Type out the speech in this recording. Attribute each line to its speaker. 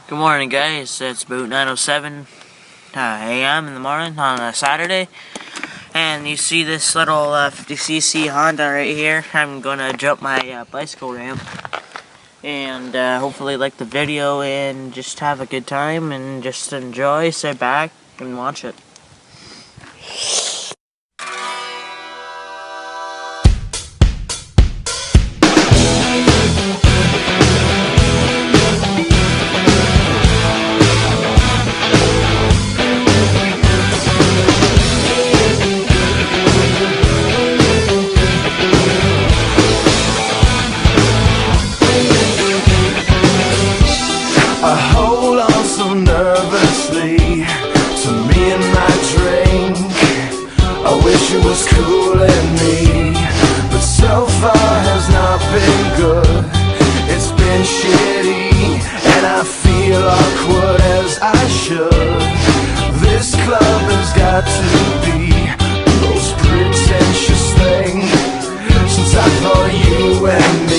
Speaker 1: Good morning, guys. It's about 9:07 a.m. in the morning on a Saturday. And you see this little 50cc Honda right here. I'm going to jump my bicycle ramp. And hopefully like the video and just have a good time and just enjoy, sit back and watch it.
Speaker 2: I hold on so nervously to me and my drink. I wish it was cooling me, but so far has not been good. It's been shitty, and I feel awkward as I should. This club has got to be the most pretentious thing since I thought you and me